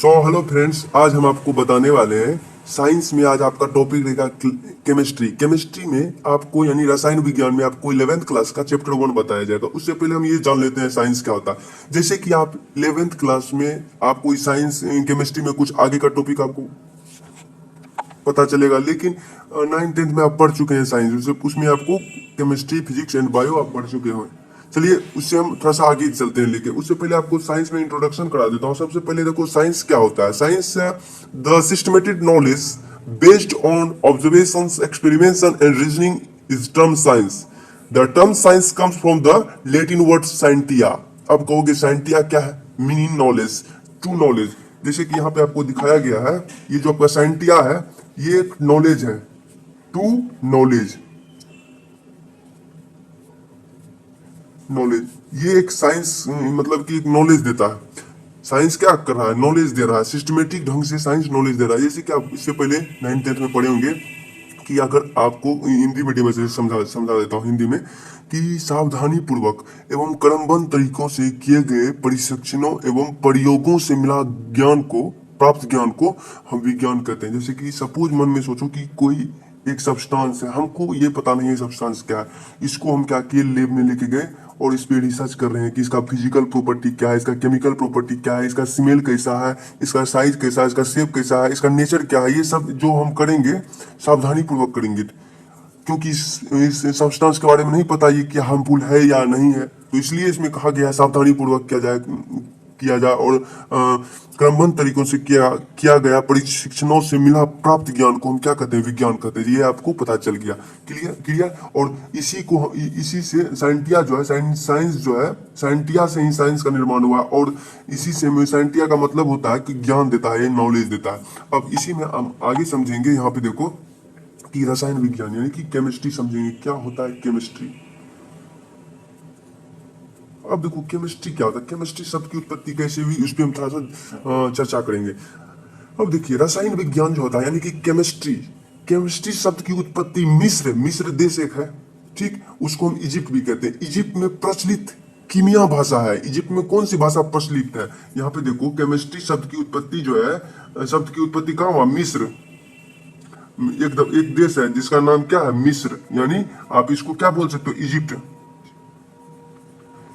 Hello friends, आज हम आपको बताने वाले हैं साइंस में। आज आपका टॉपिक रहेगा केमिस्ट्री। केमिस्ट्री में आपको यानी रसायन विज्ञान में आपको 11th क्लास का चैप्टर 1 बताया जाएगा। उससे पहले हम ये जान लेते हैं साइंस क्या होता है। जैसे कि आप 11th क्लास में आपको साइंस केमिस्ट्री में कुछ आगे का टॉपिक आपको पता चलेगा, लेकिन 9th 10th में आप पढ़ चुके हैं साइंस, उसमें आपको केमिस्ट्री फिजिक्स एंड बायो आप पढ़ चुके हैं। चलिए उससे हम थोड़ा सा आगे चलते हैं। लेके उससे पहले आपको साइंस में इंट्रोडक्शन करा देता हूँ। सबसे पहले देखो साइंस क्या होता है। Science the systematic knowledge based on observations experiments and reasoning is term science. The term science comes from the Latin word scientia. अब कहोगे साइंटिया क्या है? Meaning knowledge, true knowledge. जैसे कि यहाँ पे आपको दिखाया गया है, ये जो आपका साइंटिया है ये एक नॉलेज है, टू नॉलेज। नॉलेज ये एक साइंस मतलब कि एक नॉलेज देता है। साइंस क्या कर रहा है? नॉलेज दे रहा है। सिस्टमेटिक ढंग से साइंस नॉलेज दे रहा है। जैसे कि आप इससे पहले 9th 10th में पढ़े होंगे कि अगर आपको हिंदी मीडियम से समझा देता हूँ हिंदी में, कि सावधानी पूर्वक एवं क्रमबद्ध तरीकों से किए गए परीक्षणों एवं प्रयोगों से मिला ज्ञान को, प्राप्त ज्ञान को हम विज्ञान कहते हैं। जैसे कि सपोज मन में सोचो कि कोई एक सब्सटेंस है, हमको ये पता नहीं है सब्सटेंस क्या है, इसको हम क्या किए, लैब में लेके गए और इस पे रिसर्च कर रहे हैं कि इसका फिजिकल प्रॉपर्टी क्या है, इसका केमिकल प्रॉपर्टी क्या है, इसका स्मेल कैसा है, इसका साइज कैसा है, इसका शेप कैसा है, इसका नेचर क्या है। ये सब जो हम करेंगे सावधानी पूर्वक करेंगे, क्योंकि इस सब्सटेंस के बारे में नहीं पता ये क्या हार्मफुल है या नहीं है। तो इसलिए इसमें कहा गया है सावधानी पूर्वक किया जाए और क्रमबद्ध तरीकों से किया गया परीक्षणों से मिला प्राप्त ज्ञान को हम क्या कहते हैं? विज्ञान कहते हैं। ये आपको पता चल गया। Clear clear. और इसी से साइंटिया जो है, साइंस जो है, साइंटिया से ही साइंस का निर्माण हुआ। और इसी से साइंटिया का मतलब होता है कि ज्ञान देता है, नॉलेज देता है। अब इसी में हम आगे समझेंगे। यहाँ पे देखो कि रसायन विज्ञान यानी कि केमिस्ट्री समझेंगे। क्या होता है केमिस्ट्री? अब देखो केमिस्ट्री क्या होता है। केमिस्ट्री शब्द की उत्पत्ति कैसे हुई उस पर हम थोड़ा सा चर्चा करेंगे। अब देखिए रसायन विज्ञान जो होता है यानी कि केमिस्ट्री, केमिस्ट्री शब्द की उत्पत्ति मिस्र देश एक है, ठीक, उसको हम इजिप्ट भी कहते हैं। इजिप्ट में प्रचलित कीमिया भाषा है। इजिप्ट में कौन सी भाषा प्रचलित है? यहाँ पे देखो केमिस्ट्री शब्द की उत्पत्ति जो है, शब्द की उत्पत्ति कहाँ हुआ? मिस्र। एक देश है जिसका नाम क्या है? मिस्र। यानी आप इसको क्या बोल सकते हो? इजिप्ट।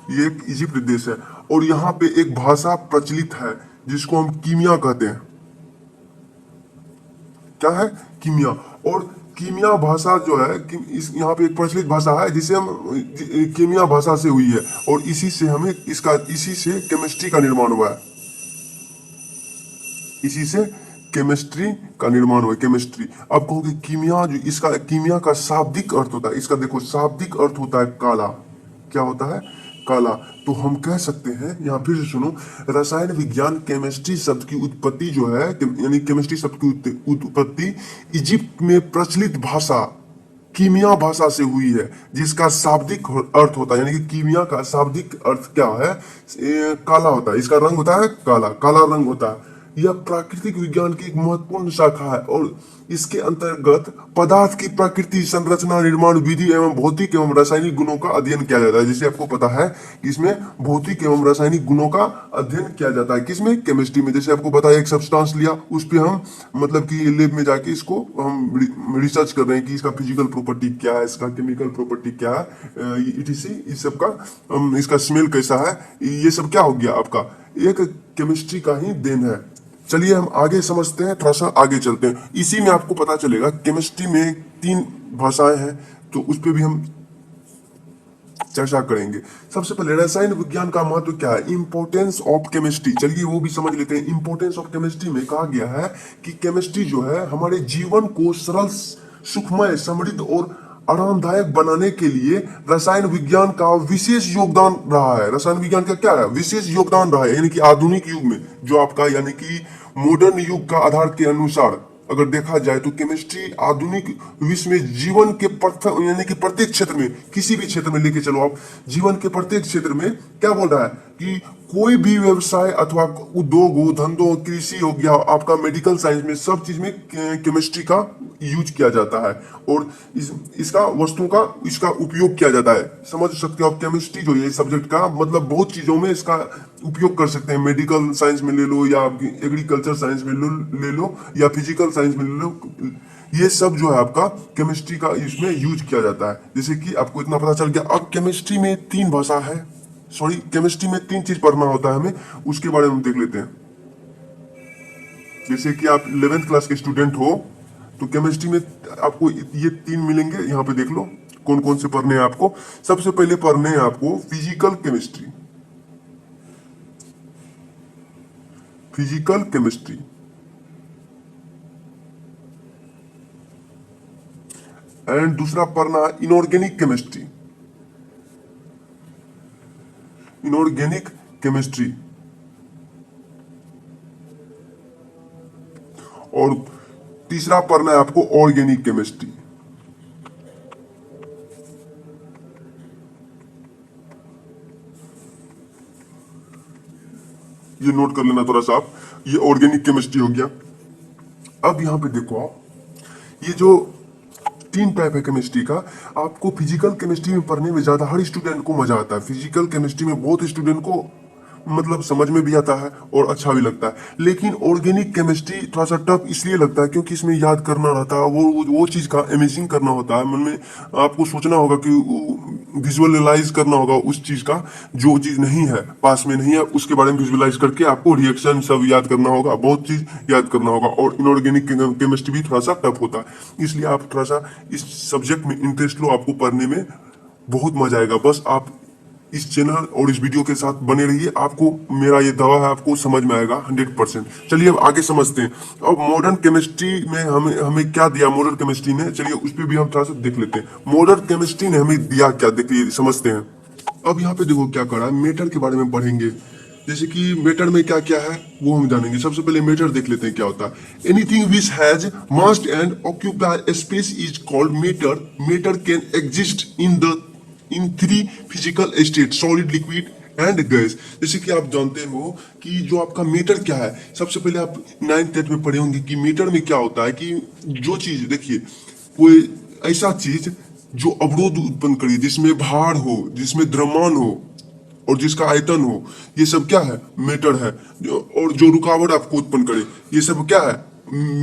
ये एक इजिप्ट देश है और यहाँ पे एक भाषा प्रचलित है जिसको हम कीमिया कहते हैं। क्या है? कीमिया। और कीमिया भाषा जो है इस यहाँ पे एक प्रचलित भाषा है जिसे हम कीमिया भाषा से हुई है और इसी से केमिस्ट्री का निर्माण हुआ है। इसी से केमिस्ट्री का निर्माण हुआ है। केमिस्ट्री। अब कहोगे कीमिया, जो इसका कीमिया का शाब्दिक अर्थ होता है, इसका देखो शाब्दिक अर्थ होता है काला। क्या होता है? काला। तो हम कह सकते हैं, यहाँ फिर से सुनो, रसायन विज्ञान केमिस्ट्री शब्द की उत्पत्ति जो है, यानी केमिस्ट्री शब्द की उत्पत्ति इजिप्ट में प्रचलित भाषा कीमिया भाषा से हुई है, जिसका शाब्दिक अर्थ होता है, यानी कि कीमिया का शाब्दिक अर्थ क्या है? काला होता है। इसका रंग होता है काला, काला रंग होता है। यह प्राकृतिक विज्ञान की एक महत्वपूर्ण शाखा है और इसके अंतर्गत पदार्थ की प्रकृति, संरचना, निर्माण विधि एवं भौतिक एवं रासायनिक गुणों का अध्ययन किया जाता है। जैसे आपको पता है कि इसमें भौतिक एवं रासायनिक गुणों का अध्ययन किया जाता है। किसमें? केमिस्ट्री में। जैसे आपको पता है एक सब्सटेंस लिया, उस पर हम मतलब कि लैब में जाके इसको हम रिसर्च कर रहे हैं कि इसका फिजिकल प्रॉपर्टी क्या है, इसका केमिकल प्रॉपर्टी क्या है, इटीसी, इस सब का, इसका स्मेल कैसा है। ये सब क्या हो गया? आपका एक केमिस्ट्री का ही देन है। चलिए हम आगे समझते हैं, थोड़ा सा आगे चलते हैं। इसी में आपको पता चलेगा केमिस्ट्री में 3 भाषाएं हैं, तो उस पर भी हम चर्चा करेंगे। सबसे पहले रसायन विज्ञान का महत्व क्या है? Importance of chemistry. चलिए वो भी समझ लेते हैं। इंपोर्टेंस ऑफ केमिस्ट्री में कहा गया है कि केमिस्ट्री जो है हमारे जीवन को सरल, सुखमय, समृद्ध और आरामदायक बनाने के लिए रसायन विज्ञान का विशेष योगदान रहा है। रसायन विज्ञान का क्या है? विशेष योगदान रहा है। यानी कि आधुनिक युग में जो आपका यानी कि मॉडर्न युग का आधार के अनुसार अगर देखा जाए तो केमिस्ट्री आधुनिक विश्व में जीवन के यानी कि प्रत्येक क्षेत्र में, किसी भी क्षेत्र में लेके चलो आप, जीवन के प्रत्येक क्षेत्र में क्या बोल रहा है? कि कोई भी व्यवसाय अथवा उद्योग हो, धंधो हो, कृषि हो गया, आपका मेडिकल साइंस में, सब चीज में केमिस्ट्री का यूज किया जाता है। और इसका वस्तुओं का इसका उपयोग किया जाता है। समझ सकते हो आप, केमिस्ट्री जो ये सब्जेक्ट का मतलब बहुत चीजों में इसका उपयोग कर सकते हैं। मेडिकल साइंस में ले लो, या एग्रीकल्चर साइंस में ले लो, या फिजिकल साइंस में ले लो, ये सब जो है आपका केमिस्ट्री का इसमें यूज किया जाता है। जैसे कि आपको इतना पता चल गया। अब केमिस्ट्री में तीन भाषा है, सॉरी केमिस्ट्री में तीन चीज पढ़ना होता है हमें, उसके बारे में हम देख लेते हैं। जैसे कि आप 11th क्लास के स्टूडेंट हो तो केमिस्ट्री में आपको ये तीन मिलेंगे। यहाँ पे देख लो कौन कौन से पढ़ने हैं आपको। सबसे पहले पढ़ने हैं आपको physical chemistry, physical chemistry. And दूसरा पढ़ना है इनऑर्गेनिक केमिस्ट्री, इनऑर्गेनिक केमिस्ट्री। और तीसरा पढ़ना है आपको ऑर्गेनिक केमिस्ट्री। ये नोट कर लेना थोड़ा सा आप, ये ऑर्गेनिक केमिस्ट्री हो गया। अब यहां पे देखो आप, ये जो तीन टाइप है केमिस्ट्री का, आपको फिजिकल केमिस्ट्री में पढ़ने में ज्यादा हर स्टूडेंट को मजा आता है। फिजिकल केमिस्ट्री में बहुत स्टूडेंट को मतलब समझ में भी आता है और अच्छा भी लगता है। लेकिन ऑर्गेनिक केमिस्ट्री थोड़ा सा टफ इसलिए लगता है क्योंकि इसमें याद करना रहता है, वो चीज का इमेजिंग करना होता है मन में। आपको सोचना होगा कि विजुअलाइज करना होगा उस चीज का, जो चीज नहीं है, पास में नहीं है, उसके बारे में विजुअलाइज करके आपको रिएक्शन सब याद करना होगा, बहुत चीज याद करना होगा। और इनऑर्गेनिक केमिस्ट्री भी थोड़ा सा टफ होता है। इसलिए आप थोड़ा सा इस सब्जेक्ट में इंटरेस्ट लो, आपको पढ़ने में बहुत मजा आएगा। बस आप इस चैनल और इस वीडियो के साथ बने रहिए, आपको मेरा ये दावा है आपको समझ में आएगा 100%। चलिए अब आगे समझते हैं। अब मॉडर्न केमिस्ट्री में हमें हमें क्या दिया मॉडर्न केमिस्ट्री ने, चलिए उस पर भी हम थोड़ा सा देख लेते हैं। मॉडर्न केमिस्ट्री ने हमें दिया क्या, देखिए समझते हैं। अब यहाँ पे देखो क्या करा है, मेटर के बारे में पढ़ेंगे। जैसे कि मेटर में क्या क्या है वो हम जानेंगे। सबसे पहले मेटर देख लेते हैं क्या होता है। Anything which has mass and occupy space is called matter. Matter can exist in three physical state, solid, liquid and gas. जैसे कि आप जानते हो कि जो आपका मीटर क्या है, सबसे पहले आप 9th 10th में पढ़े होंगे कि मीटर में क्या होता है कि जो चीज देखिए, कोई ऐसा चीज जो अवरोध उत्पन्न करे, जिसमें भार हो, जिसमें द्रव्यमान हो और जिसका आयतन हो, ये सब क्या है, मीटर है। और जो रुकावट आपको उत्पन्न करे, ये सब क्या है,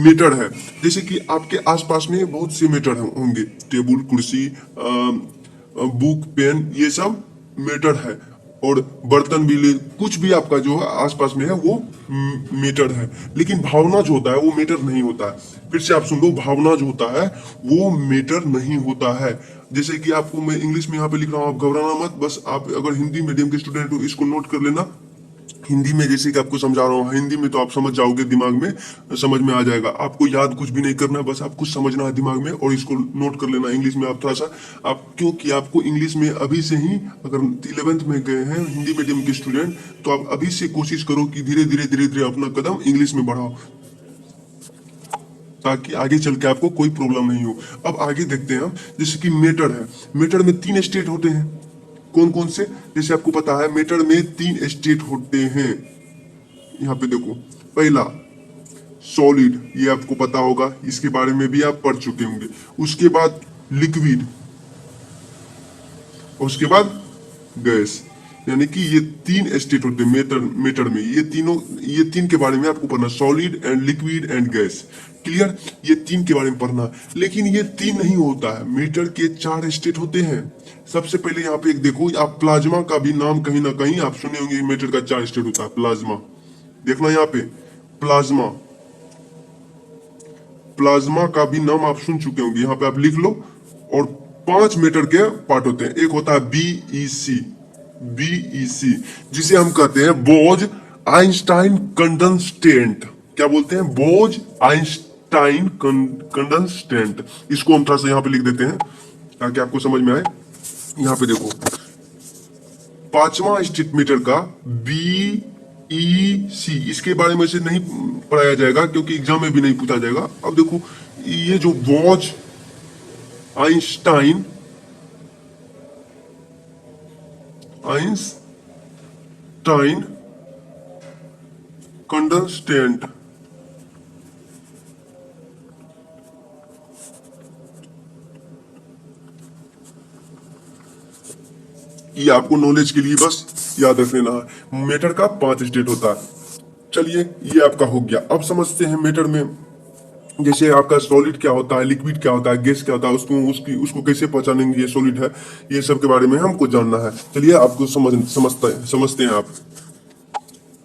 मीटर है। जैसे कि आपके आसपास में बहुत से मीटर होंगे, टेबल, कुर्सी, बुक, पेन, ये सब मीटर है। और बर्तन भी ले, कुछ भी आपका जो है आसपास में है वो मीटर है। लेकिन भावना जो होता है वो मीटर नहीं होता है। फिर से आप सुन लो, भावना जो होता है वो मीटर नहीं होता है। जैसे कि आपको मैं इंग्लिश में यहाँ पे लिख रहा हूँ, आप घबराना मत। बस आप अगर हिंदी मीडियम के स्टूडेंट हो इसको नोट कर लेना। हिंदी में जैसे कि आपको समझा रहा हूँ, हिंदी में तो आप समझ जाओगे, दिमाग में समझ में आ जाएगा। आपको याद कुछ भी नहीं करना है, बस आपको समझना है दिमाग में और इसको नोट कर लेना। इंग्लिश में आप थोड़ा सा, आप क्योंकि आपको इंग्लिश में अभी से ही, अगर 11th में गए हैं हिंदी मीडियम के स्टूडेंट, तो आप अभी से कोशिश करो कि धीरे धीरे धीरे धीरे अपना कदम इंग्लिश में बढ़ाओ, ताकि आगे चल के आपको कोई प्रॉब्लम नहीं हो। अब आगे देखते हैं हम। जैसे कि मेटर है, मेटर में तीन स्टेट होते हैं। कौन कौन से, जैसे आपको पता है मेटर में तीन स्टेट होते हैं। यहाँ पे देखो, पहला सॉलिड, ये आपको पता होगा, इसके बारे में भी आप पढ़ चुके होंगे। उसके बाद लिक्विड, और उसके बाद गैस। यानी कि ये तीन स्टेट होते हैं मेटर मेटर में। ये तीन के बारे में आपको पढ़ना, solid and liquid and gas. Clear, ये तीन के बारे में पढ़ना। लेकिन ये तीन नहीं होता है, मीटर के चार स्टेट होते हैं। सबसे पहले यहाँ पे एक देखो, आप प्लाज्मा का भी नाम कहीं ना कहीं आप सुने होंगे। मीटर का चार स्टेट होता है, प्लाज्मा। देखना यहाँ पे, प्लाज्मा, प्लाज्मा का भी नाम आप सुन चुके होंगे, यहाँ पे आप लिख लो। और 5 मीटर के पार्ट होते हैं। एक होता है बीईसी, बीईसी जिसे हम कहते हैं बोज आइंस्टाइन कंडंस्टेंट। क्या बोलते हैं, बोज आइंस्टाइन कंडंस्टेंट। इसको हम थोड़ा सा यहाँ पे लिख देते हैं ताकि आपको समझ में आए। यहाँ पे देखो, पांचवा स्टेट मीटर का बीईसी, इसके बारे में से नहीं पढ़ाया जाएगा क्योंकि एग्जाम में भी नहीं पूछा जाएगा। अब देखो, ये जो बोज आइंस्टाइन टाइन कंडस्टेंट। ये आपको नॉलेज के लिए बस याद रख लेना है। मैटर का 5 स्टेट होता है। चलिए ये आपका हो गया। अब समझते हैं मैटर में जैसे आपका सॉलिड क्या होता है, लिक्विड क्या होता है, गैस क्या होता है, उसको कैसे पहचानेंगे ये सॉलिड है, ये सब के बारे में हमको जानना है। चलिए आपको समझते हैं आप।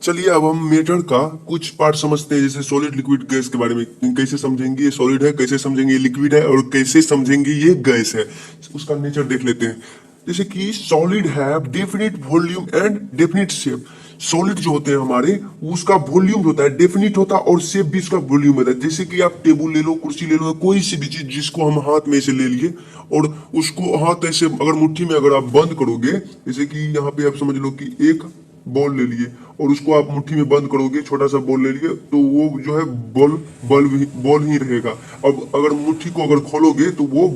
चलिए अब हम मैटर का कुछ पार्ट समझते हैं, जैसे सॉलिड लिक्विड गैस के बारे में। कैसे समझेंगे ये सॉलिड है, कैसे समझेंगे ये लिक्विड है, और कैसे समझेंगे ये गैस है, उसका नेचर देख लेते हैं। जैसे कि सॉलिड है definite volume and definite shape. Solid जो होते हैं हमारे, उसका वॉल्यूम होता है डेफिनिट होता है, और शेप भी इसका वॉल्यूम होता है। जैसे कि आप टेबल ले लो, कुर्सी ले लो, कोई सी भी चीज जिसको हम हाथ में से ले लिए और उसको हाथ ऐसे अगर मुट्ठी में अगर आप बंद करोगे, जैसे कि यहाँ पे आप समझ लो कि एक बॉल ले लिए और उसको आप मुट्ठी में बंद करोगे, छोटा सा बॉल ले लिए, तो वो जो है बॉल ही रहेगा। अब अगर मुट्ठी को अगर खोलोगे तो वो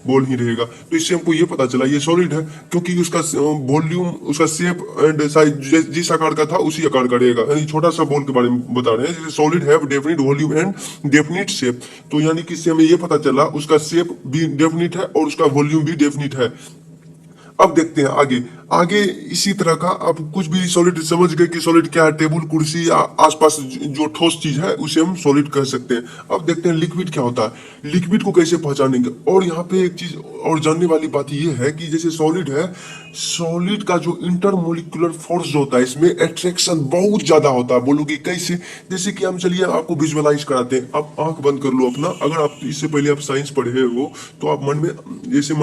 बॉल ही रहेगा। तो इससे हमको ये पता चला ये सॉलिड है, क्योंकि उसका वॉल्यूम, उसका शेप एंड साइज जिस आकार का था उसी आकार का रहेगा। यानी छोटा सा बॉल के बारे में बता रहे हैं। जैसे सॉलिड है definite volume and definite shape, तो यानी कि इससे हमें ये पता चला उसका शेप भी डेफिनिट है और उसका वॉल्यूम भी डेफिनिट है। अब देखते हैं आगे। आगे इसी तरह का, अब कुछ भी सॉलिड समझ गए कि सॉलिड क्या है, टेबल, कुर्सी, आसपास जो ठोस चीज है उसे हम सॉलिड कह सकते हैं। अब देखते हैं लिक्विड क्या होता है, लिक्विड को कैसे पहचानेंगे। और यहाँ पे एक चीज और जानने वाली बात यह है कि जैसे सॉलिड है, सॉलिड का जो इंटरमोलिकुलर फोर्स जो होता है, इसमें अट्रैक्शन बहुत ज्यादा होता है। बोलोगे कैसे? जैसे कि हम, चलिए आपको विजुअलाइज कराते हैं। आप आंख बंद कर लो अपना, अगर आप इससे पहले आप साइंस पढ़े हो तो आप मन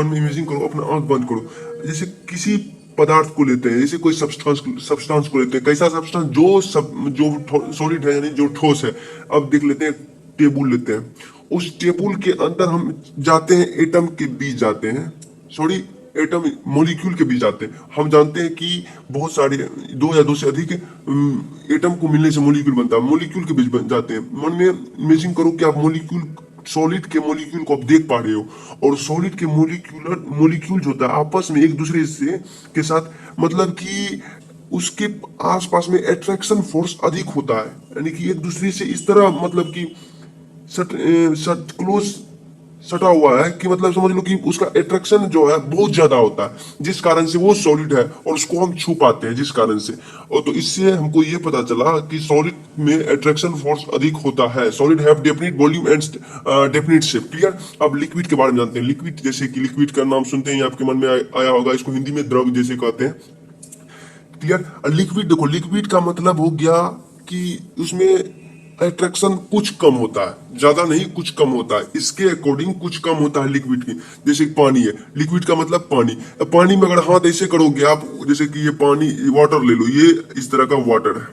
में इमेजिन करो, अपना आंख बंद करो। जैसे किसी पदार्थ को लेते हैं, जैसे कोई सब्सटेंस को लेते हैं। कैसा सब्सटेंस? जो सॉलिड है, यानी जो ठोस है। अब देख लेते हैं, टेबल लेते हैं। उस टेबल के अंदर हम जाते हैं, एटम के बीच जाते हैं, सॉरी एटम मॉलिक्यूल के बीच जाते हैं। हम जानते हैं कि बहुत सारे, दो या दो से अधिक एटम को मिलने से मॉलिक्यूल बनता है। मॉलिक्यूल के बीच जाते हैं। मन में इमेजिन करो कि आप सॉलिड के मॉलिक्यूल को आप देख पा रहे हो, और सॉलिड के मॉलिक्यूल जो होता है आपस में एक दूसरे से के साथ, मतलब कि उसके आसपास में अट्रैक्शन फोर्स अधिक होता है। यानी कि एक दूसरे से इस तरह, मतलब कि क्लोज सटा हुआ है कि मतलब समझ लो कि उसका अट्रैक्शन जो है बहुत ज्यादा होता है, जिस कारण से वो सॉलिड है और उसको हम छू पाते हैं जिस कारण से। और तो इससे हमको ये पता चला कि सॉलिड में अट्रैक्शन फोर्स अधिक होता है। Solid have definite volume and definite shape. Clear? अब लिक्विड के बारे में जानते हैं। लिक्विड, जैसे कि लिक्विड का नाम सुनते ही आपके मन में आया होगा, इसको हिंदी में द्रव जैसे कहते हैं। क्लियर? लिक्विड देखो, लिक्विड का मतलब हो गया कि उसमें अट्रैक्शन कुछ कम होता है, ज्यादा नहीं, कुछ कम होता है। इसके अकॉर्डिंग कुछ कम होता है लिक्विड की। जैसे पानी है, लिक्विड का मतलब पानी। पानी में अगर हाथ ऐसे करोगे आप, जैसे कि ये पानी, वाटर ले लो, ये इस तरह का वाटर है।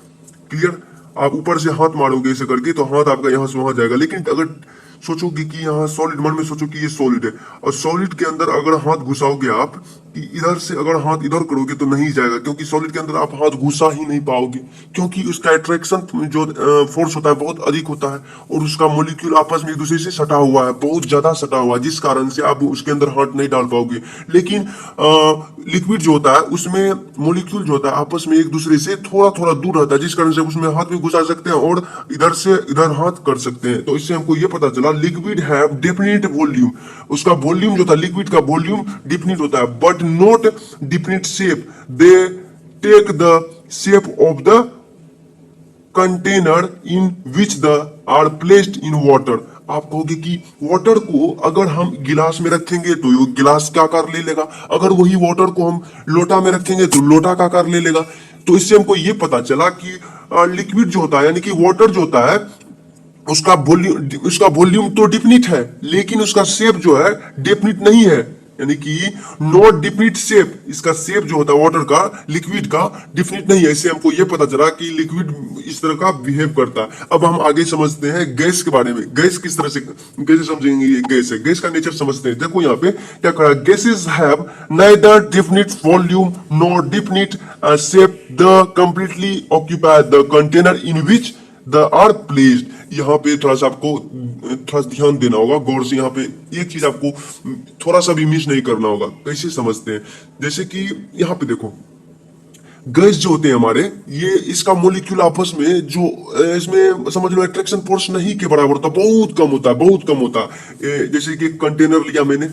क्लियर? आप ऊपर से हाथ मारोगे ऐसे करके तो हाथ आपका यहाँ से वहां जाएगा। लेकिन अगर सोचोगे कि यहाँ सॉलिड, मन में सोचो कि ये सॉलिड है, और सॉलिड के अंदर अगर हाथ घुसाओगे आप, कि इधर से अगर हाथ इधर करोगे तो नहीं जाएगा, क्योंकि सॉलिड के अंदर आप हाथ घुसा ही नहीं पाओगे, क्योंकि उसका अट्रैक्शन जो फोर्स होता है बहुत अधिक होता है, और उसका मॉलिक्यूल आपस में एक दूसरे से सटा हुआ है, बहुत ज्यादा सटा हुआ है, जिस कारण से आप उसके अंदर हाथ नहीं डाल पाओगे। लेकिन लिक्विड जो होता है उसमें मॉलिक्यूल जो होता है आपस में एक दूसरे से थोड़ा थोड़ा दूर रहता है, जिस कारण से उसमें हाथ भी घुसा सकते हैं और इधर से इधर हाथ कर सकते हैं। तो इससे हमको ये पता चला लिक्विड हैव डेफिनिट वॉल्यूम। उसका वॉल्यूम जो था, लिक्विड का वॉल्यूम डेफिनिट होता है, but not definite shape. They take the shape of the container in which the are placed in water. आप कहोगे कि वाटर को अगर हम गिलास में रखेंगे तो ये गिलास का आकार ले लेगा, अगर वही वाटर को हम लोटा में रखेंगे तो लोटा का आकार ले लेगा। तो इससे हमको ये पता चला कि लिक्विड जो होता है, यानी कि वाटर जो होता है, उसका वॉल्यूम तो डिफिनिट है, लेकिन उसका शेप जो है डेफिनिट नहीं है। यानी कि नॉट डिफिनिट शेप, इसका शेप जो होता है वाटर का, लिक्विड का, डिफिनिट नहीं है। इससे हमको ये पता चला कि लिक्विड इस तरह का बिहेव करता है। अब हम आगे समझते हैं गैस के बारे में। गैस किस तरह से, कैसे समझेंगे ये गैस है, गैस का नेचर समझते हैं। देखो यहाँ पे क्या कहा, gases have neither definite volume nor definite shape, the completely occupy the container in which the are placed. यहाँ पे थोड़ा सा आपको थोड़ा ध्यान देना होगा गौर से। यहाँ पे एक चीज आपको थोड़ा सा भी मिस नहीं करना होगा। कैसे समझते हैं? जैसे कि यहाँ पे देखो, गैस जो होते हैं हमारे, ये इसका मोलिक्यूल आपस में जो इसमें समझ लो अट्रैक्शन फोर्स नहीं के बराबर होता, बहुत कम होता है, बहुत कम होता है। जैसे कि एक कंटेनर लिया मैंने,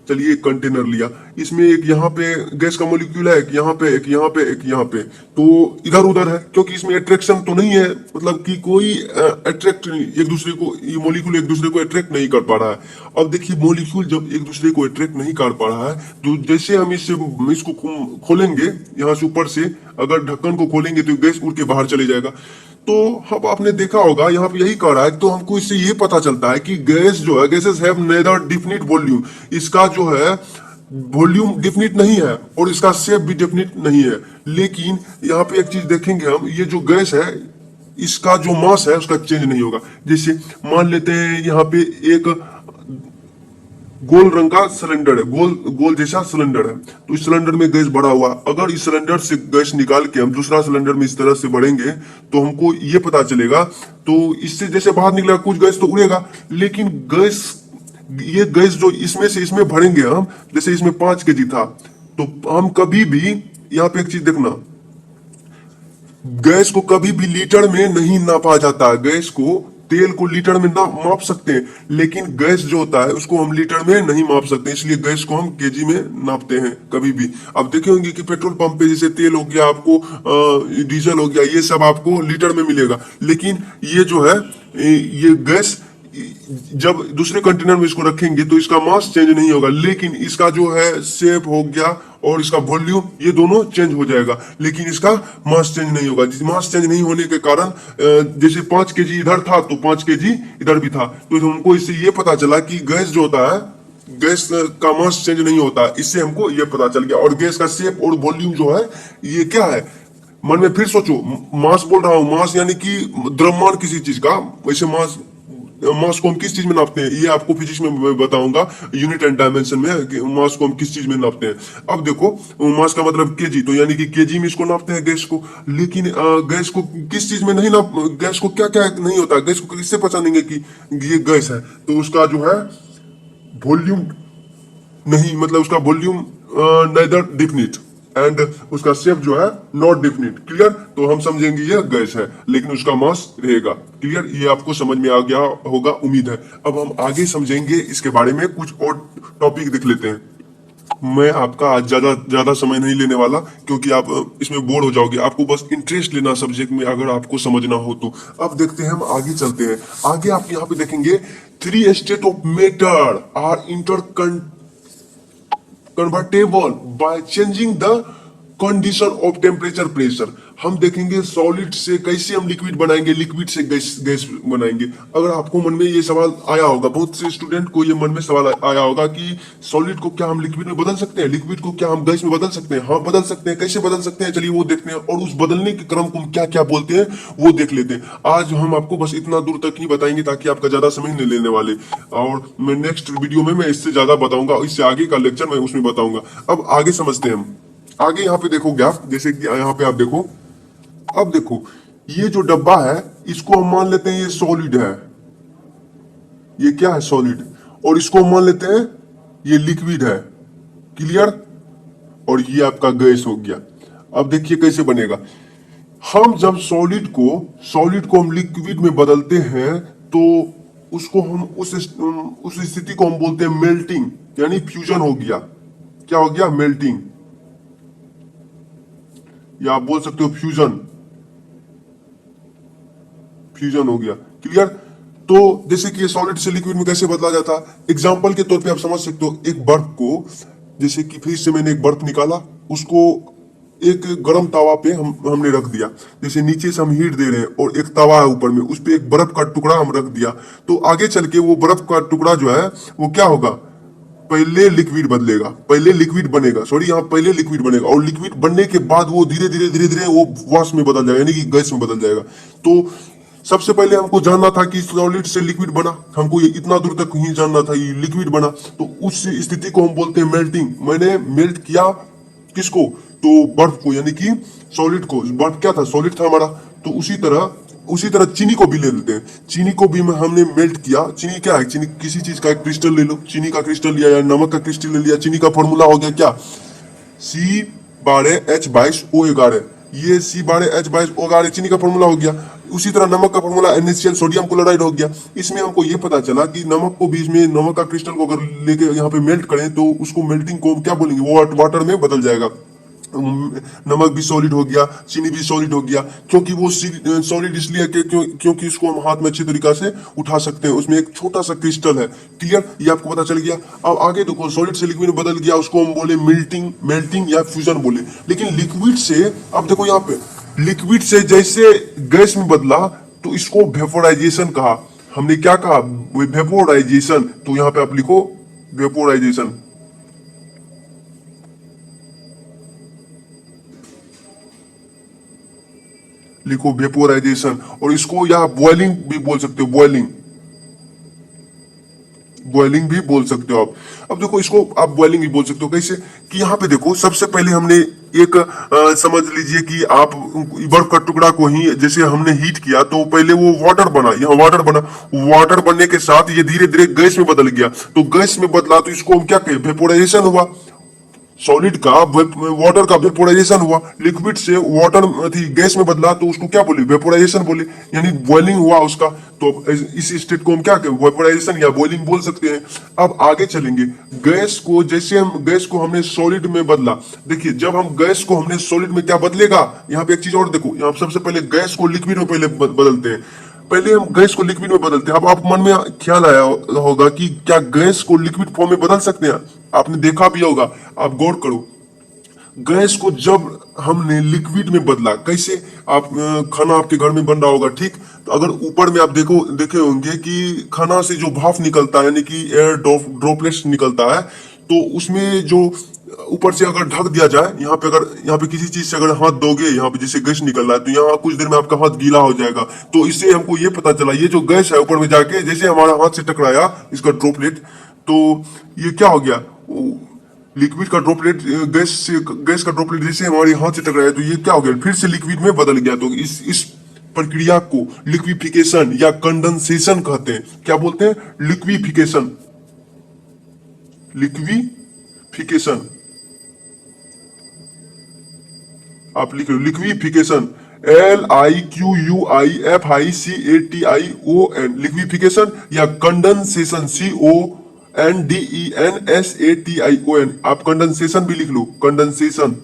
चलिए एक कंटेनर लिया, इसमें एक यहाँ पे गैस का मोलिक्यूल है, एक यहाँ पे, एक यहाँ पे, एक यहाँ पे, तो इधर उधर है, क्योंकि इसमें अट्रैक्शन तो नहीं है, मतलब कि कोई अट्रैक्ट एक दूसरे को, ये मोलिक्यूल एक दूसरे को अट्रैक्ट नहीं कर पा रहा है। अब देखिए मोलिक्यूल जब एक दूसरे को अट्रैक्ट नहीं कर पा रहा है, तो जैसे हम इसको खोलेंगे यहाँ से ऊपर से, अगर ढक्कन को खोलेंगे तो गैस उड़ के बाहर चले जाएगा। तो अब आपने देखा होगा यहाँ पे यही कह रहा है, तो हमको इससे ये पता चलता है कि गैस जो है, gases have neither definite volume, इसका जो है वॉल्यूम डिफिनिट नहीं है और इसका शेप भी डिफिनिट नहीं है। लेकिन यहाँ पे एक चीज देखेंगे हम, ये जो गैस है इसका जो मास है उसका चेंज नहीं होगा। जैसे मान लेते हैं यहाँ पे एक गोल रंग का सिलेंडर है, गोल गोल जैसा सिलेंडर है, तो इस सिलेंडर में गैस भरा हुआ, अगर इस सिलेंडर से गैस निकाल के हम दूसरा सिलेंडर में इस तरह से भरेंगे तो हमको ये पता चलेगा, तो इससे जैसे बाहर निकलेगा कुछ गैस तो उड़ेगा, लेकिन गैस, ये गैस जो इसमें से इसमें भरेंगे हम, जैसे इसमें 5 kg था, तो हम कभी भी, यहाँ पे एक चीज देखना, गैस को कभी भी लीटर में नहीं नापा जाता। गैस को, तेल को लीटर में ना माप सकते हैं, लेकिन गैस जो होता है उसको हम लीटर में नहीं माप सकते, इसलिए गैस को हम केजी में नापते हैं कभी भी। अब देखे होंगे कि पेट्रोल पंप पे जैसे तेल हो गया आपको, डीजल हो गया, ये सब आपको लीटर में मिलेगा, लेकिन ये जो है ये गैस जब दूसरे कंटेनर में इसको रखेंगे तो इसका मास चेंज नहीं होगा, लेकिन इसका जो है शेप हो गया और इसका वॉल्यूम, ये दोनों चेंज हो जाएगा, लेकिन इसका मास चेंज नहीं होगा। मास चेंज नहीं होने के कारण जैसे 5 kg इधर था तो 5 kg इधर भी था, तो हमको इससे ये पता चला कि गैस जो होता है, गैस का मास चेंज नहीं होता, इससे हमको ये पता चल गया। और गैस का शेप और वॉल्यूम जो है ये क्या है, मन में फिर सोचो, मास बोल रहा हूं, मास यानी कि द्रव्यमान किसी चीज का, वैसे मास, मास को हम किस चीज में नापते हैं ये आपको फिजिक्स में मैं बताऊंगा, यूनिट एंड डायमेंशन में कि मास को हम किस चीज में नापते हैं। अब देखो मास का मतलब केजी, तो यानी कि केजी में इसको नापते हैं गैस को, लेकिन गैस को किस चीज में नहीं नाप, गैस को क्या क्या नहीं होता, गैस को किससे पहचानेंगे कि ये गैस है, तो उसका जो है वॉल्यूम नहीं, मतलब उसका वॉल्यूम नेदर डिफिनिट एंड उसका शेप जो है नॉट डिफिनिट, क्लियर, तो हम समझेंगे ये गैस है, लेकिन उसका मास रहेगा, क्लियर, ये आपको समझ में आ गया होगा उम्मीद है। अब हम आगे समझेंगे इसके बारे में, कुछ और टॉपिक देख लेते हैं। मैं आपका आज ज्यादा समय नहीं लेने वाला, क्योंकि आप इसमें बोर हो जाओगे, आपको बस इंटरेस्ट लेना सब्जेक्ट में अगर आपको समझना हो तो। अब देखते हैं, हम आगे चलते हैं। आगे आप यहाँ पे देखेंगे 3 state of matter are inter convertible by changing the condition of temperature pressure। हम देखेंगे सॉलिड से कैसे हम लिक्विड बनाएंगे, लिक्विड से गैस बनाएंगे। अगर आपको मन में ये सवाल आया होगा, बहुत से स्टूडेंट को ये मन में सवाल आया होगा कि सॉलिड को क्या हम लिक्विड में बदल सकते हैं, लिक्विड को क्या हम गैस में बदल सकते हैं। हाँ बदल सकते हैं, कैसे बदल सकते हैं चलिए वो देखते हैं, और उस बदलने के क्रम को हम क्या क्या बोलते हैं वो देख लेते हैं। आज हम आपको बस इतना दूर तक ही बताएंगे ताकि आपका ज्यादा समय नहीं लेने वाले, और मैं नेक्स्ट वीडियो में मैं इससे ज्यादा बताऊंगा, इससे आगे का लेक्चर मैं उसमें बताऊंगा। अब आगे समझते हैं हम। आगे यहाँ पे देखोगे आप, जैसे कि यहाँ पे आप देखो, अब देखो ये जो डब्बा है इसको हम मान लेते हैं ये सॉलिड है, ये क्या है सॉलिड, और इसको हम मान लेते हैं ये लिक्विड है, क्लियर, और ये आपका गैस हो गया। अब देखिए कैसे बनेगा, हम जब सॉलिड को हम लिक्विड में बदलते हैं तो उसको हम उस स्थिति को हम बोलते हैं मेल्टिंग, यानी फ्यूजन हो गया। क्या हो गया, मेल्टिंग, या आप बोल सकते हो फ्यूजन, फ्यूजन हो गया, क्लियर। तो जैसे कि ये सॉलिड से लिक्विड में कैसे बदला जाता, एग्जांपल के तौर पे आप समझ सकते हो, एक बर्फ को, जैसे कि फ्रिज से मैंने एक बर्फ निकाला, उसको एक गर्म तावा पे हमने रख दिया, जैसे नीचे से हम हीट दे रहे हैं और एक तवा है ऊपर में, उस पे एक बर्फ का टुकड़ा हम रख दिया, तो आगे चल के वो बर्फ का टुकड़ा जो है वो क्या होगा, पहले लिक्विड बदलेगा, पहले लिक्विड बनेगा, सॉरी यहाँ पहले लिक्विड बनेगा, और लिक्विड बनने के बाद वो धीरे धीरे वो वाष्प में बदल जाएगा, यानी कि गैस में बदल जाएगा। तो सबसे पहले हमको जानना था कि सॉलिड से लिक्विड बना, हमको ये इतना दूर तक ही जानना था ये लिक्विड बना, तो उस स्थिति को हम बोलते हैं मेल्टिंग। मैंने मेल्ट किया किसको, तो बर्फ को, यानी कि सॉलिड को। बर्फ क्या था, सॉलिड था हमारा। तो उसी तरह चीनी को भी ले लेते हैं, चीनी को भी हमने मेल्ट किया। चीनी क्या है, चीनी किसी चीज का एक क्रिस्टल ले लो, चीनी का क्रिस्टल लिया या नमक का क्रिस्टल ले लिया, चीनी का फॉर्मूला हो गया क्या, C12H22O11। ये C12H22O चीनी का फॉर्मूला हो गया। उसी तरह नमक का फॉर्मूला NaCl सोडियम क्लोराइड हो गया। इसमें हमको ये पता चला कि नमक को बीच में नमक का क्रिस्टल को अगर लेके यहाँ पे मेल्ट करें तो उसको मेल्टिंग को हम क्या बोलेंगे, वो वाटर में बदल जाएगा। नमक भी सॉलिड हो गया, चीनी भी सॉलिड हो गया, क्योंकि वो सॉलिड इसलिए क्योंकि उसको हम हाथ में अच्छी तरीका से उठा सकते हैं, उसमें एक छोटा सा क्रिस्टल है। क्लियर, ये आपको पता चल गया। अब आगे देखो, सॉलिड से लिक्विड में बदल गया, उसको हम बोले मेल्टिंग या फ्यूजन बोले। लेकिन लिक्विड से, अब देखो यहाँ पे, लिक्विड से जैसे गैस में बदला तो इसको वेपोराइजेशन कहा। हमने क्या कहा, वेपोराइजेशन। तो यहाँ पे आप लिखो वेपोराइजेशन, लिखो वेपोराइजेशन। और इसको या बॉइलिंग भी बोल सकते हो, बॉइलिंग भी बोल सकते हो आप। अब देखो, इसको आप बॉइलिंग भी बोल सकते हो। कैसे, कि यहाँ पे देखो, सबसे पहले हमने एक समझ लीजिए कि आप बर्फ का टुकड़ा को ही जैसे हमने हीट किया तो पहले वो वाटर बना, यहाँ वाटर बना, वाटर बनने के साथ ये धीरे धीरे गैस में बदल गया। तो गैस में बदला तो इसको हम क्या कहें, वेपोराइजेशन हुआ। सॉलिड का वाटर का वेपोराइजेशन हुआ, लिक्विड से वाटर थी गैस में बदला तो उसको क्या बोले, वेपोराइजेशन बोले, यानी बॉइलिंग हुआ उसका। तो इस स्टेट को हम क्या कहें, वेपोराइजेशन या बॉइलिंग बोल सकते हैं। अब आगे चलेंगे, गैस को जैसे हम गैस को हमने सॉलिड में बदला। देखिए, जब हम गैस को हमने सॉलिड में क्या बदलेगा, यहाँ पे एक चीज और देखो, यहाँ सबसे पहले गैस को लिक्विड में पहले बदलते हैं। पहले हम गैस को लिक्विड में बदलते हैं। अब आप मन में ख्याल आया होगा कि क्या गैस को लिक्विड फॉर्म में बदल सकते हैं। आपने देखा भी होगा, आप गौर करो, गैस को जब हमने लिक्विड में बदला, कैसे, आप खाना आपके घर में बन रहा होगा, ठीक, तो अगर ऊपर में आप देखे होंगे कि खाना से जो भाप निकलता है, यानी कि एयर ड्रॉपलेट्स निकलता है, तो उसमें जो ऊपर से अगर ढक दिया जाए, यहाँ पे किसी चीज से अगर हाथ दोगे, यहाँ पे जैसे गैस निकल रहा है, तो यहाँ कुछ देर में आपका हाथ गीला हो जाएगा। तो इससे हमको ये पता चला, ये जो गैस है ऊपर में जाके जैसे हमारा हाथ से टकराया इसका ड्रॉपलेट, तो ये क्या हो गया, लिक्विड का ड्रॉपलेट गैस का ड्रॉपलेट जैसे हमारे हाथ से टकराया, तो ये क्या हो गया, फिर से लिक्विड में बदल गया। तो इस प्रक्रिया को लिक्विफिकेशन या कंडेंसेशन कहते हैं। क्या बोलते हैं, लिक्विफिकेशन, लिक्विफिकेशन। आप लिख लो लिक्विफिकेशन, LIQUIFICATION, लिक्विफिकेशन या कंडेंसेशन, CONDENSATION। आप कंडेंसेशन भी लिख लो, कंडेंसेशन।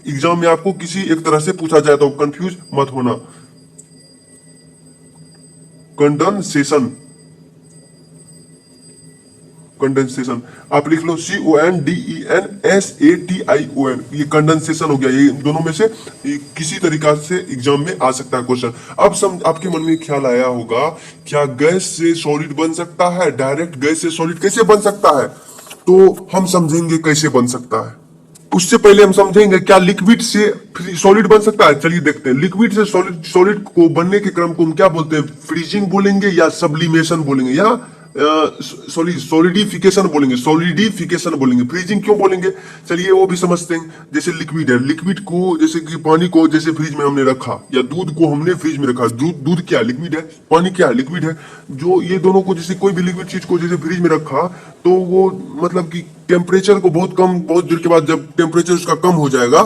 एग्जाम में आपको किसी एक तरह से पूछा जाए तो कंफ्यूज मत होना। कंडेंसेशन, कंडेंसेशन आप लिख लो, CONDENSATION। ये कंडेंसेशन हो गया। ये दोनों में से किसी तरीका से एग्जाम में आ सकता है क्वेश्चन। अब आपके मन में ख्याल आया होगा, क्या गैस से सॉलिड बन सकता है, डायरेक्ट गैस से सॉलिड कैसे बन सकता है। तो हम समझेंगे कैसे बन सकता है। उससे पहले हम समझेंगे क्या लिक्विड से सॉलिड बन सकता है। चलिए देखते हैं, लिक्विड से सॉलिड को बनने के क्रम को हम क्या बोलते हैं, फ्रीजिंग बोलेंगे या सब्लिमेशन बोलेंगे या सॉलिडिफिकेशन बोलेंगे, फ्रीजिंग क्यों बोलेंगे, चलिए वो भी समझते हैं। जैसे लिक्विड है, लिक्विड को जैसे कि पानी को जैसे फ्रिज में हमने रखा या दूध को हमने फ्रिज में रखा, दूध क्या लिक्विड है, पानी क्या लिक्विड है। जो ये दोनों को जैसे कोई भी लिक्विड चीज को जैसे फ्रिज में रखा तो वो मतलब कि टेम्परेचर को बहुत देर के बाद जब टेम्परेचर उसका कम हो जाएगा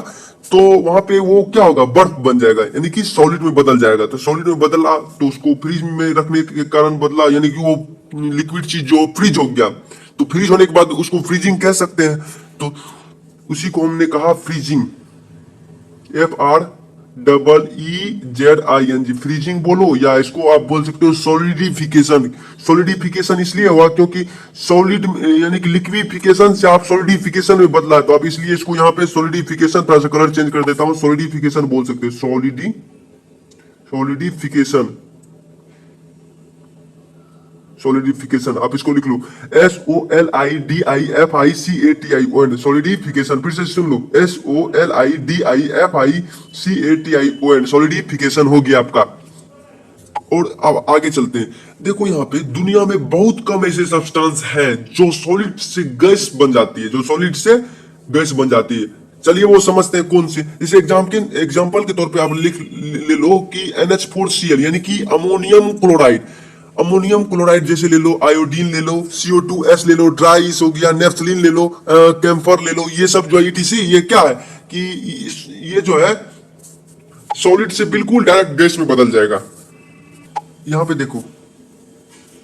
तो वहां पे वो क्या होगा, बर्फ बन जाएगा, यानी कि सॉलिड में बदल जाएगा। तो सॉलिड में बदला तो उसको फ्रिज में रखने के कारण बदला, यानी कि वो लिक्विड चीज जो फ्रीज हो गया। तो फ्रीज होने के बाद उसको फ्रीजिंग कह सकते हैं। तो उसी को हमने कहा फ्रीजिंग, FREEZING, फ्रीजिंग बोलो, या इसको आप बोल सकते हो सॉलिडिफिकेशन। सॉलिडिफिकेशन इसलिए हुआ क्योंकि सॉलिड यानी कि लिक्विफिकेशन से आप सॉलिडिफिकेशन में बदला, तो आप इसलिए इसको यहाँ पे सॉलिडिफिकेशन, थोड़ा सा कलर चेंज कर देता हूँ, सॉलिडिफिकेशन बोल सकते हो, सॉलिडिफिकेशन, सॉलिडिफिकेशन। आप इसको लिख लो, SOLIDIFICATION, सॉलिडिफिकेशन। फिर से सुन लो, SOLIDIFICATION, सॉलिडिफिकेशन हो गया आपका। और अब आगे चलते हैं। देखो यहाँ पे दुनिया में बहुत कम ऐसे सब्सटेंस हैं जो सॉलिड से गैस बन जाती है, चलिए वो समझते हैं कौन से। जैसे एग्जाम्पल के तौर पे आप ले लो कि NH4Cl, यानी कि अमोनियम क्लोराइड जैसे ले लो, आयोडीन ले लो, CO2S ले लो, ड्राई आइस हो गया, नेफ्थलीन ले लो, कैम्फर ले लो, ये सब जो है ETC, ये क्या है कि ये जो है सॉलिड से बिल्कुल डायरेक्ट गैस में बदल जाएगा। यहाँ पे देखो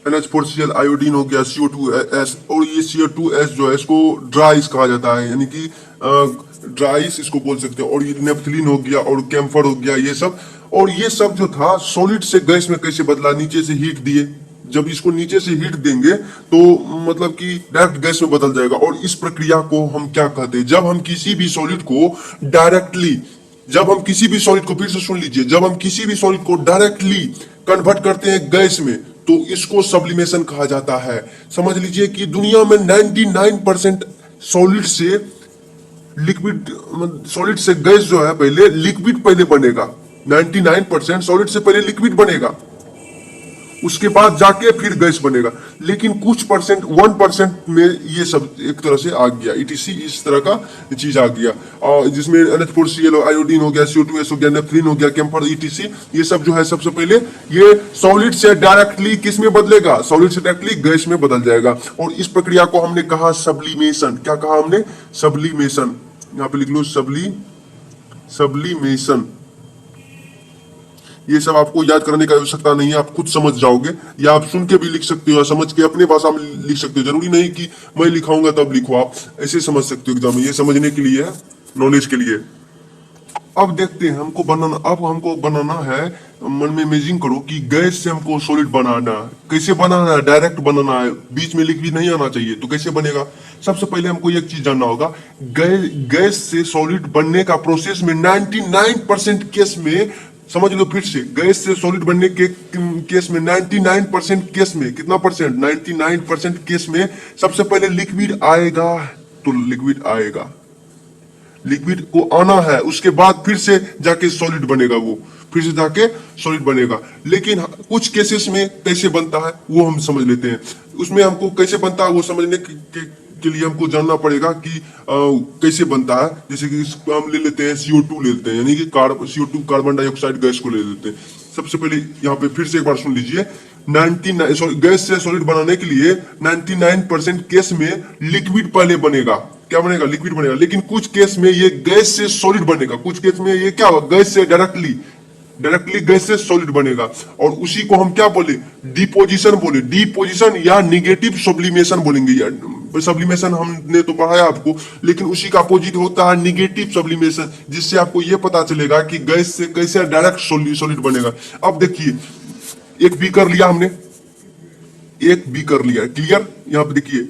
NH4Cl आयोडीन हो गया, CO2S, और ये CO2S जो है इसको ड्राइस कहा जाता है, यानी कि ड्राइस इसको बोल सकते हैं। और ये नेपथलीन हो गया और कैम्फर हो गया, ये सब। और ये सब जो था सॉलिड से गैस में कैसे बदला, नीचे से हीट दिए। जब इसको नीचे से हीट देंगे तो मतलब कि डायरेक्ट गैस में बदल जाएगा। और इस प्रक्रिया को हम क्या कहते हैं, जब हम किसी भी सॉलिड को डायरेक्टली, जब हम किसी भी सॉलिड को, फिर से सुन लीजिए, जब हम किसी भी सॉलिड को डायरेक्टली कन्वर्ट करते हैं गैस में तो इसको सब्लिमेशन कहा जाता है। समझ लीजिए कि दुनिया में 99% सॉलिड से लिक्विड, सॉलिड से गैस जो है पहले लिक्विड पहले बनेगा। 99% सॉलिड से पहले लिक्विड बनेगा, उसके बाद जाके फिर गैस बनेगा। लेकिन कुछ परसेंट, 1% में ये सब एक तरह से आ गया, ETC इस तरह का चीज आ गया, और जिसमें NH4Cl आयोडीन हो गया, CO2S हो गया, नेपथलीन हो गया, कैम्फर, ETC, ये सब जो है सबसे पहले ये सॉलिड से डायरेक्टली किस में बदलेगा, सॉलिड से डायरेक्टली गैस में बदल जाएगा। और इस प्रक्रिया को हमने कहा सब्लिमेशन। क्या कहा हमने? सब्लिमेशन। यहाँ पे लिख लो सब्लिमेशन। ये सब आपको याद करने की आवश्यकता नहीं है, आप खुद समझ जाओगे, या आप सुन के भी लिख सकते हो, या समझ के अपने भाषा में लिख सकते हो। जरूरी नहीं कि मैं लिखाऊंगा तब लिखो, आप ऐसे समझ सकते हो एग्जाम में। ये समझने के लिए है, नॉलेज के लिए। अब देखते हैं हमको बनाना, अब हमको बनाना है, मन में इमेजिन करो कि गैस से हमको सॉलिड बनाना। कैसे बनाना है? डायरेक्ट बनाना है, बीच में लिक्विड नहीं आना चाहिए। तो कैसे बनेगा? सबसे पहले हमको एक चीज जानना होगा, गैस से सॉलिड बनने का प्रोसेस में 99% केस में, समझ लो फिर से, गैस से सॉलिड बनने के केस में 99% केस में, कितना परसेंट? 99% केस में सबसे पहले लिक्विड आएगा। तो लिक्विड आएगा, लिक्विड को आना है, उसके बाद फिर से जाके सॉलिड बनेगा, वो फिर से जाके सॉलिड बनेगा। लेकिन कुछ केसेस में कैसे बनता है वो हम समझ लेते हैं। उसमें हमको कैसे बनता है वो समझने के लिए हमको जानना पड़ेगा कि कैसे बनता है। जैसे कि हम ले लेते हैं CO2 ले लेते हैं, यानी कि CO2 कार्बन डाइऑक्साइड गैस को ले लेते हैं। सबसे पहले यहाँ पे फिर से एक बार सुन लीजिए, 99 गैस से सॉलिड बनाने के लिए 99% केस में लिक्विड पहले बनेगा। क्या बनेगा? लिक्विड बनेगा। लेकिन कुछ केस में ये गैस से सॉलिड बनेगा, कुछ केस में ये क्या होगा, गैस से डायरेक्टली गैस से सॉलिड बनेगा। और उसी को हम क्या बोले? डिपोजिशन बोले, डिपोजिशन या निगेटिव सब्लिमेशन बोलेंगे। यार सब्लिमेशन हमने तो पढ़ाया आपको, लेकिन उसी का अपोजिट होता है निगेटिव सब्लिमेशन, जिससे आपको यह पता चलेगा कि गैस से कैसे डायरेक्ट सॉलिड बनेगा। अब देखिए, एक बीकर लिया हमने, एक बीकर लिया, क्लियर? यहाँ पे देखिए,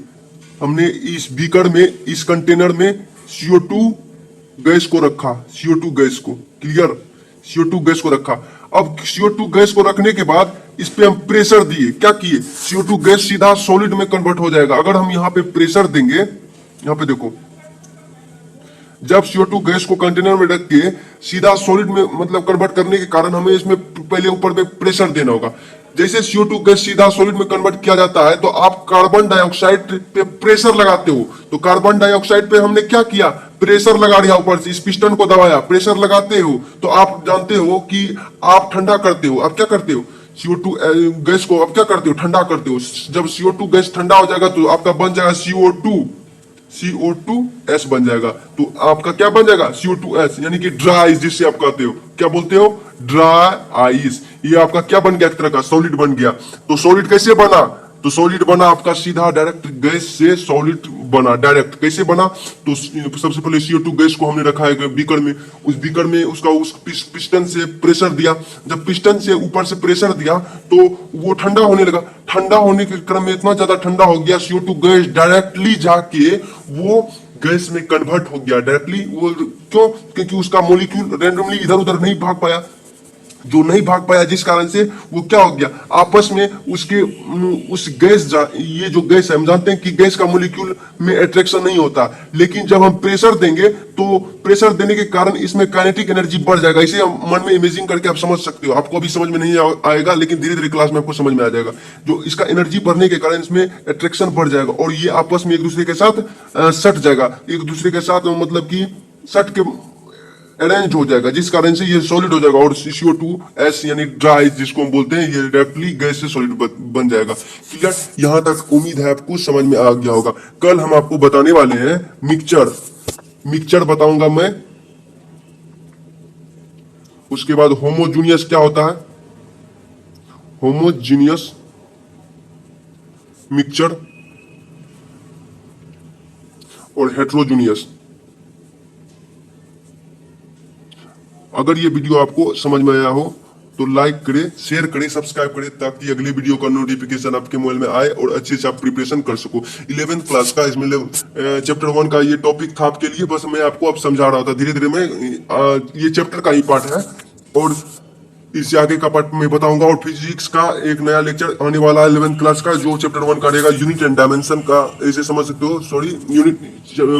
हमने इस बीकर में, इस कंटेनर में CO2 गैस को रखा, CO2 गैस को, क्लियर? CO2 गैस को रखा। अब CO2 गैस को रखने के बाद इस पे हम प्रेशर दिए। क्या किए? CO2 गैस सीधा सॉलिड में कन्वर्ट हो जाएगा अगर हम यहाँ पे प्रेशर देंगे। यहाँ पे देखो, जब CO2 गैस को कंटेनर में रख के सीधा सॉलिड में मतलब कन्वर्ट करने के कारण हमें इसमें पहले ऊपर में प्रेशर देना होगा। जैसे CO2 गैस सीधा सॉलिड में कन्वर्ट किया जाता है तो आप कार्बन डाइऑक्साइड पे प्रेशर लगाते हो। तो कार्बन डाइऑक्साइड पे हमने क्या किया? प्रेशर लगा दिया, ऊपर से इस पिस्टन को दबाया, प्रेशर लगाते हो तो आप जानते हो कि आप ठंडा करते हो। आप क्या करते हो? CO2 गैस को आप क्या करते हो? ठंडा करते हो। जब CO2 गैस ठंडा हो जाएगा तो आपका बन जाएगा CO2S बन जाएगा। तो आपका क्या बन जाएगा? CO2S, यानी कि ड्राई आइस, जिससे आप कहते हो, क्या बोलते हो? Dry ice. ये आपका क्या बन गया? एक तरह का सॉलिड बन गया। तो सॉलिड कैसे बना? तो सॉलिड बना आपका सीधा डायरेक्ट गैस से सॉलिड बना। डायरेक्ट कैसे बना? तो सबसे पहले CO2 गैस को हमने रखा है बीकर में, उस बीकर में उसका उस पिस्टन से प्रेशर दिया। जब पिस्टन से ऊपर से प्रेशर दिया तो वो ठंडा होने लगा। ठंडा होने के क्रम में इतना ज्यादा ठंडा हो गया, CO2 गैस डायरेक्टली जाके वो गैस में कन्वर्ट हो गया डायरेक्टली। वो क्यों? क्योंकि उसका मॉलिक्यूल रैंडमली इधर उधर नहीं भाग पाया, जो नहीं भाग पाया, जिस कारण से वो क्या हो गया, आपस में उसके उस गैस, ये जो गैस है, हम जानते हैं कि गैस का मॉलिक्यूल में अट्रैक्शन नहीं होता, लेकिन जब हम प्रेशर देंगे तो प्रेशर देने के कारण इसमें काइनेटिक एनर्जी बढ़ जाएगा। इसे हम मन में इमेजिन करके आप समझ सकते हो। आपको अभी समझ में नहीं आएगा, लेकिन धीरे धीरे क्लास में आपको समझ में आ जाएगा। जो इसका एनर्जी बढ़ने के कारण इसमें अट्रैक्शन बढ़ जाएगा और ये आपस में एक दूसरे के साथ सट जाएगा, एक दूसरे के साथ मतलब कि सट के अरेंज हो जाएगा, जिस कारण से ये सॉलिड हो जाएगा। और CO2S यानी ड्राई जिसको हम बोलते हैं, ये डायरेक्टली गैस से सॉलिड बन जाएगा। क्लियर? यहां तक उम्मीद है आपको समझ में आ गया होगा। कल हम आपको बताने वाले हैं मिक्सचर बताऊंगा मैं। उसके बाद होमोजूनियस क्या होता है? होमोजीनियस मिक्सचर और हेट्रोजूनियस। अगर ये वीडियो आपको समझ में आया हो तो लाइक करें, शेयर करें, सब्सक्राइब करें, ताकि अगली वीडियो का नोटिफिकेशन आपके मोबाइल में आए और अच्छे से आप प्रिपरेशन कर सको। 11th क्लास का इसमें चैप्टर 1 का ये टॉपिक था आपके लिए, बस मैं आपको अब समझा रहा था। धीरे धीरे मैं ये चैप्टर का ही पार्ट है और इससे आगे का पार्ट में बताऊंगा। और फिजिक्स का एक नया लेक्चर आने वाला है 11th क्लास का, जो चैप्टर 1 का रहेगा यूनिट एंड डायमेंशन का। ऐसे समझ सकते हो, सॉरी, यूनिट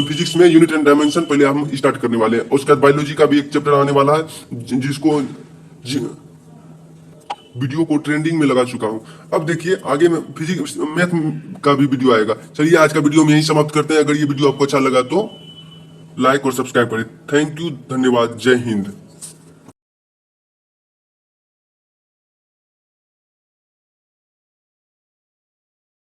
फिजिक्स में यूनिट एंड डायमेंशन पहले हम स्टार्ट करने वाले हैं। उसके बाद बायोलॉजी का भी एक चैप्टर आने वाला है, जिसको वीडियो को ट्रेंडिंग में लगा चुका हूं। अब देखिए आगे में फिजिक्स मैथ का भी वीडियो आएगा। चलिए आज का वीडियो में यही समाप्त करते हैं। अगर ये वीडियो आपको अच्छा लगा तो लाइक और सब्सक्राइब करें। थैंक यू, धन्यवाद, जय हिंद।